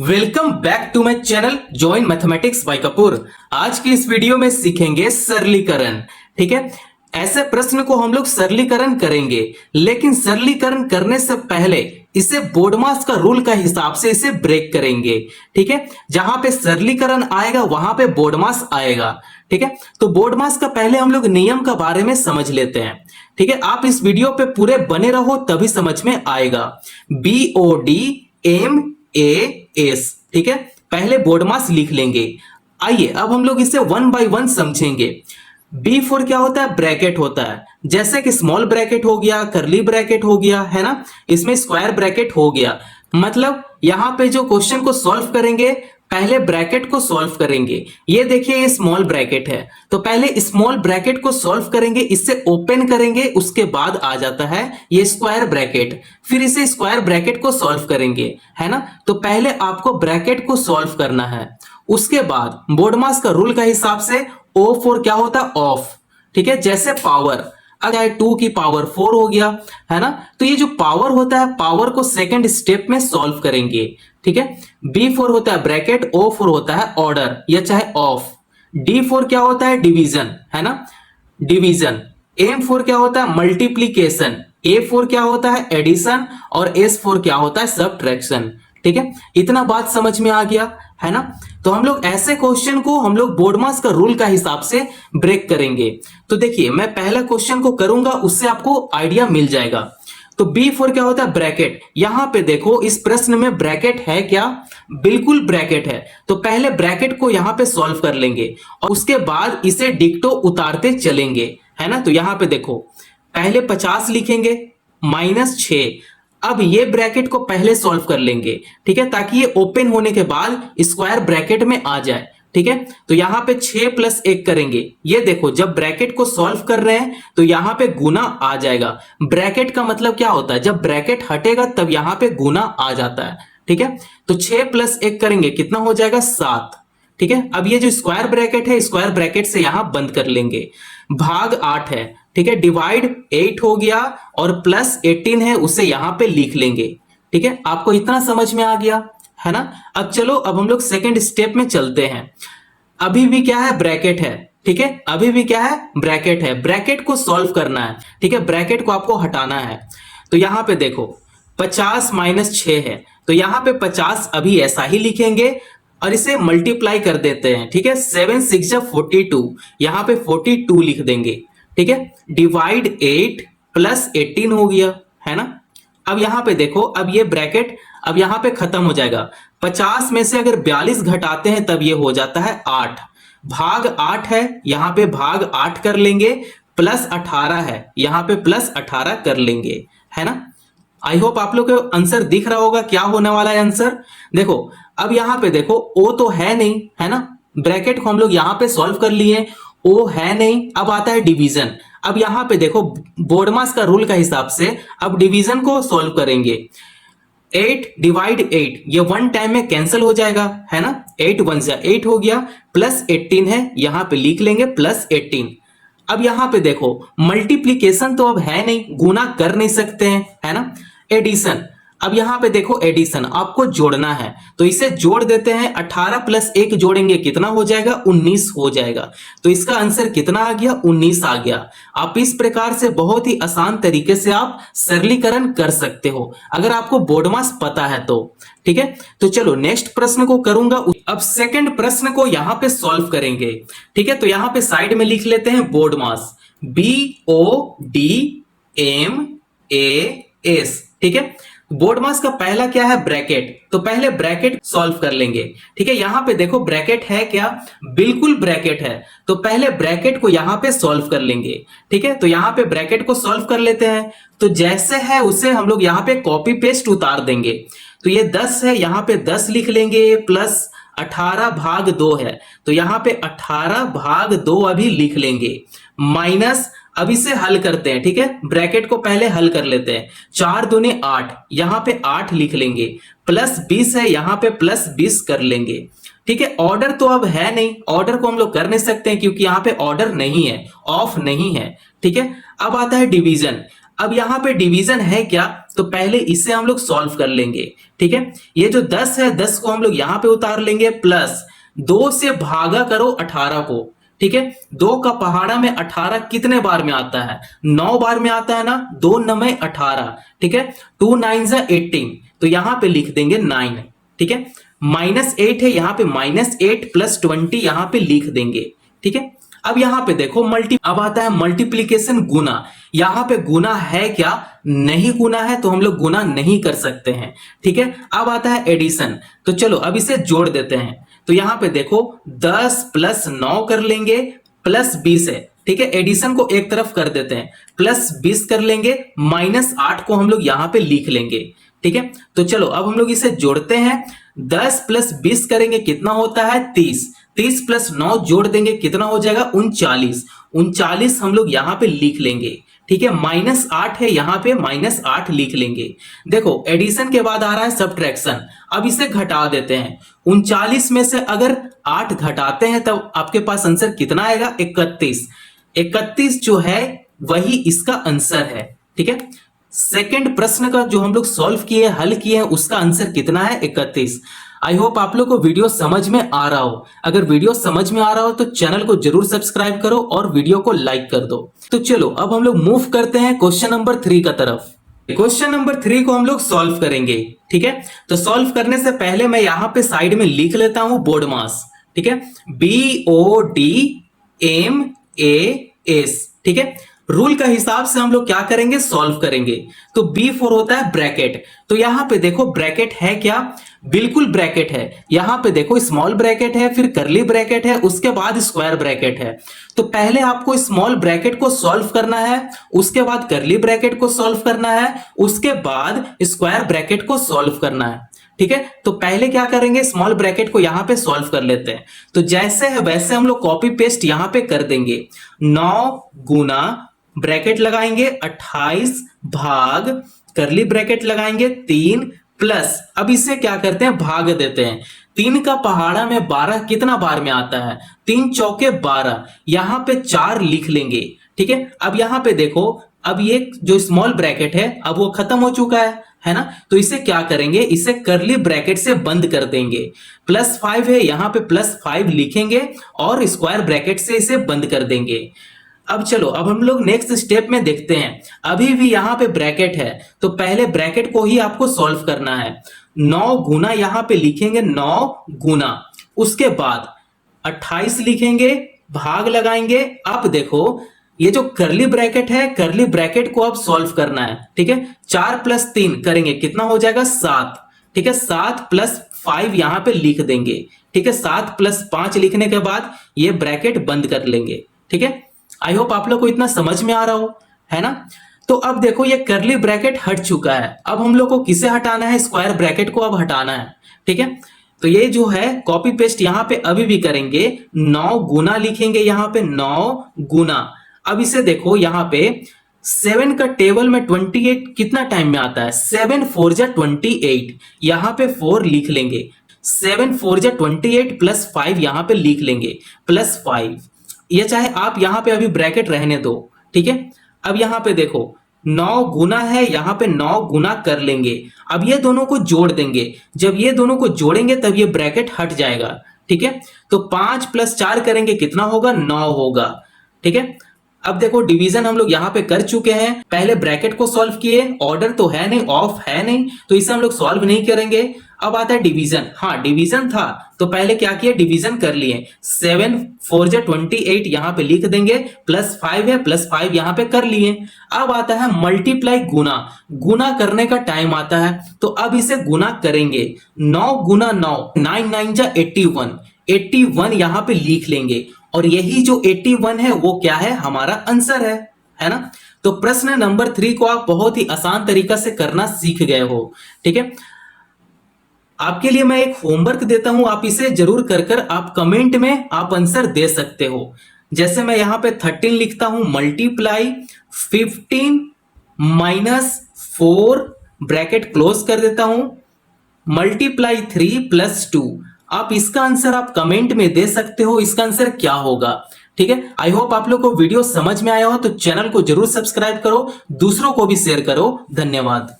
Welcome back to my channel join mathematics by Kapoor. आज की इस वीडियो में सीखेंगे सरलीकरण। ठीक है, ऐसे प्रश्न को हम लोग सरलीकरण करेंगे, लेकिन सरलीकरण करने से पहले इसे बोर्डमास का रूल का हिसाब से इसे ब्रेक करेंगे। ठीक है, जहां पे सरलीकरण आएगा वहां पे बोर्डमास आएगा। ठीक है, तो बोर्डमास का पहले हम लोग नियम का बारे में समझ लेते हैं। ठीक है, आप इस वीडियो पे पूरे बने रहो तभी समझ में आएगा। BODMAS। ठीक है, पहले बोर्डमास लिख लेंगे। आइए अब हम लोग इसे वन बाय वन समझेंगे। B4 क्या होता है? ब्रैकेट होता है, जैसे कि स्मॉल ब्रैकेट हो गया, करली ब्रैकेट हो गया, है ना, इसमें स्क्वायर ब्रैकेट हो गया। मतलब यहां पे जो क्वेश्चन को सॉल्व करेंगे पहले ब्रैकेट को सॉल्व करेंगे। ये देखिए ये स्मॉल ब्रैकेट है, तो पहले स्मॉल ब्रैकेट को सॉल्व करेंगे, इससे ओपन करेंगे, उसके बाद आ जाता है ये स्क्वायर ब्रैकेट, फिर इसे स्क्वायर ब्रैकेट को सॉल्व करेंगे, है ना। तो पहले आपको ब्रैकेट को सॉल्व करना है, उसके बाद बोर्डमास का रूल का हिसाब से O4 क्या होता है? ऑफ। ठीक है, जैसे पावर अगर 2 की पावर 4 हो गया, है ना, तो ये जो पावर होता है पावर को सेकंड स्टेप में सॉल्व करेंगे। ठीक है, B4 होता है ब्रैकेट, O4 होता है ऑर्डर या चाहे ऑफ। D4 क्या होता है? डिवीजन, है ना, डिवीजन। M4 क्या होता है? मल्टीप्लीकेशन। A4 क्या होता है? एडिशन। और S4 क्या होता है? सब्ट्रैक्शन। ठीक है, इतना बात समझ में आ गया, है ना। तो हम लोग ऐसे क्वेश्चन को हम लोग बोर्डमास का रूल का हिसाब से ब्रेक करेंगे। तो देखिए मैं पहला क्वेश्चन को करूंगा, उससे आपको आइडिया मिल जाएगा। तो B4 क्या होता है? ब्रैकेट। यहां पे देखो इस प्रश्न में ब्रैकेट है क्या? बिल्कुल ब्रैकेट है। तो पहले ब्रैकेट को यहां पे सॉल्व कर लेंगे और उसके बाद इसे डिक्टो उतारते चलेंगे, है ना। तो यहां पे देखो पहले 50 लिखेंगे -6। अब ये ब्रैकेट को पहले सॉल्व कर लेंगे, ठीक है, ताकि ये ओपन होने के बाद स्क्वायर ब्रैकेट में आ जाए। ठीक है, तो यहां पे 6 + 1 करेंगे। ये देखो जब ब्रैकेट को सॉल्व कर रहे हैं तो यहां पे गुना आ जाएगा। ब्रैकेट का मतलब क्या होता है? जब ब्रैकेट हटेगा तब यहां पे गुना आ जाता है। ठीक है, तो 6 + 1 करेंगे, कितना हो जाएगा? 7। ठीक है, अब ये जो स्क्वायर ब्रैकेट है स्क्वायर ब्रैकेट से यहां बंद कर लेंगे। भाग 8 है, ठीक है, डिवाइड 8 हो गया और +18 है, उसे यहां पे लिख लेंगे। ठीक है, आपको इतना समझ में आ गया, है ना। अब चलो अब हम लोग सेकंड स्टेप में चलते हैं। अभी भी क्या है? ब्रैकेट है। ठीक है, अभी भी क्या है? ब्रैकेट है। ब्रैकेट को सॉल्व करना है। ठीक है, ब्रैकेट को आपको हटाना है। तो यहां पे देखो 50 - 6 है, तो यहां पे 50 अभी ऐसा ही लिखेंगे और इसे मल्टीप्लाई कर देते हैं। ठीक है, 7 × 6 = 42, यहां पे 42 लिख देंगे। ठीक है, डिवाइड 8 +18 हो गया, है ना। अब यहां पे देखो, अब ये ब्रैकेट अब यहां पे खत्म हो जाएगा। 50 में से अगर 42 घटाते हैं तब ये हो जाता है 8। भाग 8 है, यहां पे भाग 8 कर लेंगे, +18 है, यहां पे +18 कर लेंगे, है ना। आई होप आप लोग को आंसर दिख रहा होगा क्या होने वाला है आंसर। देखो अब यहां पे देखो ओ तो है नहीं, है ना, ब्रैकेट को हम लोग यहां पे सॉल्व कर लिए, ओ है नहीं। अब आता है डिवीजन। अब यहां पे देखो बोर्डमास का रूल का हिसाब से अब डिवीजन को सॉल्व करेंगे। 8 / 8 ये वन टाइम में कैंसिल हो जाएगा, है ना। 8 × 1 = 8 हो गया, +18 है, यहां पे लिख लेंगे +18। अब यहां पे देखो मल्टीप्लीकेशन तो अब है नहीं, गुना कर नहीं सकते हैं, है ना। एडिशन, अब यहां पे देखो एडिशन आपको जोड़ना है, तो इसे जोड़ देते हैं। 18 + 1 जोड़ेंगे, कितना हो जाएगा? 19 हो जाएगा। तो इसका आंसर कितना आ गया? 19 आ गया। आप इस प्रकार से बहुत ही आसान तरीके से आप सरलीकरण कर सकते हो अगर आपको बोर्डमास पता है तो। ठीक है, तो चलो नेक्स्ट प्रश्न को करूंगा। अब सेकंड प्रश्न को यहां पे सॉल्व करेंगे। ठीक है, तो यहां पे साइड में लिख लेते हैं बोर्डमास, BODMAS। ठीक है, बोर्डमास का पहला क्या है? ब्रैकेट। तो पहले ब्रैकेट सॉल्व कर लेंगे। ठीक है, यहां पे देखो ब्रैकेट है क्या? बिल्कुल ब्रैकेट है। तो पहले ब्रैकेट को यहां पे सॉल्व कर लेंगे। ठीक है, तो यहां पे ब्रैकेट को सॉल्व कर लेते हैं। तो जैसे है उसे हम लोग यहां पे कॉपी पेस्ट उतार देंगे। तो ये 10 है, यहां पे 10 लिख लेंगे, +18 भाग 2 है, तो यहां पे 18 भाग 2 अभी लिख लेंगे, माइनस। अब इसे हल करते हैं। ठीक है, ब्रैकेट को पहले हल कर लेते हैं। 4 × 2 = 8, यहां पे 8 लिख लेंगे, +20 है, यहां पे +20 कर लेंगे। ठीक है, ऑर्डर तो अब है नहीं, ऑर्डर को हम लोग कर नहीं सकते हैं क्योंकि यहां पे ऑर्डर नहीं है, ऑफ नहीं है। ठीक है, अब आता है डिवीजन। अब यहाँ पे डिवीजन है क्या, तो पहले इसे हम लोग सॉल्व कर लेंगे। ठीक है, ये जो 10 है 10 को हम लोग यहाँ पे उतार लेंगे, प्लस 2 से भागा करो 18 को। ठीक है, 2 का पहाड़ा में 18 कितने बार में आता है, 9 बार में आता है ना, 2 9 18। ठीक है, 2 9 18, तो यहां पे लिख देंगे 9। ठीक है, -8 है, यहां पे -8 + 20 यहां पे लिख देंगे। ठीक है, अब यहां पे देखो अब आता है मल्टीप्लीकेशन, गुना। यहां पे गुना है क्या, नहीं गुना है, तो हम लोग गुना नहीं कर सकते हैं। ठीक है, अब आता है एडिशन, तो चलो अब इसे जोड़ देते हैं। तो यहां पे देखो 10 + 9 कर लेंगे, प्लस 20 है। ठीक है, एडिशन को एक तरफ कर देते हैं, प्लस 20 कर लेंगे, -8 को हम लोग यहां पे लिख लेंगे। ठीक है, तो चलो अब हम लोग इसे जोड़ते हैं। 10 + 20 करेंगे कितना होता है 30, 30 + 9 जोड़ देंगे कितना हो जाएगा 39, 39 हम लोग यहां पे लिख लेंगे। ठीक है, -8 है, यहां पे -8 लिख लेंगे। देखो एडिशन के बाद आ रहा है सब्ट्रैक्शन, अब इसे घटा देते हैं। 39 में से अगर 8 घटाते हैं तब आपके पास आंसर कितना आएगा 31, 31 जो है वही इसका आंसर है। ठीक है, सेकंड प्रश्न का जो हम लोग सॉल्व किए हल किए हैं उसका आंसर कितना है 31। आई होप आप लोग को वीडियो समझ में आ रहा हो। अगर वीडियो समझ में आ रहा हो तो चैनल को जरूर सब्सक्राइब करो और वीडियो को लाइक कर दो। तो चलो अब हम लोग मूव करते हैं क्वेश्चन नंबर 3 का तरफ। क्वेश्चन नंबर 3 को हम लोग सॉल्व करेंगे। ठीक है, तो सॉल्व करने से पहले मैं यहां पे साइड में लिख लेता हूं बोर्ड मास। ठीक है, BODMAS। ठीक है, रूल का हिसाब से हम लोग क्या करेंगे, सॉल्व करेंगे। तो B4 होता है ब्रैकेट, तो यहां पे देखो ब्रैकेट है क्या, बिल्कुल ब्रैकेट है। यहां पे देखो स्मॉल ब्रैकेट है, फिर करली ब्रैकेट है, उसके बाद स्क्वायर ब्रैकेट है। तो पहले आपको स्मॉल ब्रैकेट को सॉल्व करना है, उसके बाद करली ब्रैकेट को सॉल्व करना है, उसके बाद स्क्वायर ब्रैकेट को सॉल्व करना है। ठीक है, तो पहले क्या करेंगे, स्मॉल ब्रैकेट को यहां पे सॉल्व कर लेते हैं। तो जैसे है वैसे हम लोग कॉपी पेस्ट यहां पे कर देंगे। 9 गुना ब्रैकेट लगाएंगे 28 भाग करली ब्रैकेट लगाएंगे 3 प्लस, अब इसे क्या करते हैं भाग देते हैं। 3 का पहाड़ा में 12 कितना बार में आता है, 3 चौके 12, यहां पे 4 लिख लेंगे। ठीक है, अब यहां पे देखो, अब ये जो स्मॉल ब्रैकेट है अब वो खत्म हो चुका है ना, तो इसे क्या करेंगे, इसे करली ब्रैकेट से बंद कर देंगे। +5 है, यहां पे +5 लिखेंगे और स्क्वायर ब्रैकेट से इसे बंद कर देंगे। अब चलो अब हम लोग नेक्स्ट स्टेप में देखते हैं। अभी भी यहां पे ब्रैकेट है, तो पहले ब्रैकेट को ही आपको सॉल्व करना है। 9 गुना यहां पे लिखेंगे, 9 गुना, उसके बाद 28 लिखेंगे, भाग लगाएंगे। अब देखो ये जो करली ब्रैकेट है, करली ब्रैकेट को अब सॉल्व करना है। ठीक है, 4 + 3 करेंगे कितना हो जाएगा 7। ठीक है, 7 + 5 यहां पे लिख देंगे। ठीक है, 7 + 5 लिखने के बाद ये ब्रैकेट बंद कर लेंगे। ठीक है, आई होप आप लोग को इतना समझ में आ रहा हो, है ना। तो अब देखो ये करली ब्रैकेट हट चुका है, अब हम लोग को किसे हटाना है, स्क्वायर ब्रैकेट को अब हटाना है। ठीक है, तो ये जो है कॉपी पेस्ट यहां पे अभी भी करेंगे। 9 गुना लिखेंगे, यहां पे 9 गुना। अब इसे देखो यहां पे 7 का टेबल में 28 कितना टाइम में आता है, 7 4 जा 28, यहां पे 4 लिख लेंगे। 7 4 जा 28 + 5 यहां पे लिख लेंगे, +5। ये चाहे आप यहां पे अभी ब्रैकेट रहने दो। ठीक है, अब यहां पे देखो 9 गुना है, यहां पे 9 गुना कर लेंगे। अब ये दोनों को जोड़ देंगे, जब ये दोनों को जोड़ेंगे तब ये ब्रैकेट हट जाएगा। ठीक है, तो 5 + 4 करेंगे कितना होगा 9 होगा। ठीक है, अब देखो डिवीजन हम लोग यहाँ पे कर चुके हैं। पहले ब्रैकेट को सॉल्व किए, ऑर्डर तो है नहीं, ऑफ है नहीं, तो इसे हम लोग सॉल्व नहीं करेंगे। अब आता है डिवीजन। हाँ डिवीजन था तो पहले क्या किया, डिवीजन कर लिए। 7 4 जा 28 यहाँ पे लिख देंगे, +5 है, +5 यहाँ पे कर लिए। अब आता है मल्टीप्लाई, गुना। गुना करने का टाइम आता है, तो अब इसे गुना करेंगे। 9 गुना 9, 9 9 जा 81, 81 यहाँ पे लिख लेंगे। और यही जो 81 है वो क्या है, हमारा आंसर है ना। तो प्रश्न नंबर 3 को आप बहुत ही आसान तरीका से करना सीख गए हो। ठीक है, आपके लिए मैं एक होमवर्क देता हूं, आप इसे जरूर कर आप कमेंट में आप आंसर दे सकते हो। जैसे मैं यहां पे 13 लिखता हूं, मल्टीप्लाई 15 - 4 ब्रैकेट क्लोज कर देता हूं, मल्टीप्लाई 3 + 2। आप इसका आंसर आप कमेंट में दे सकते हो, इसका आंसर क्या होगा। ठीक है। आई होप आप लोग को वीडियो समझ में आया हो, तो चैनल को जरूर सब्सक्राइब करो, दूसरों को भी शेयर करो। धन्यवाद।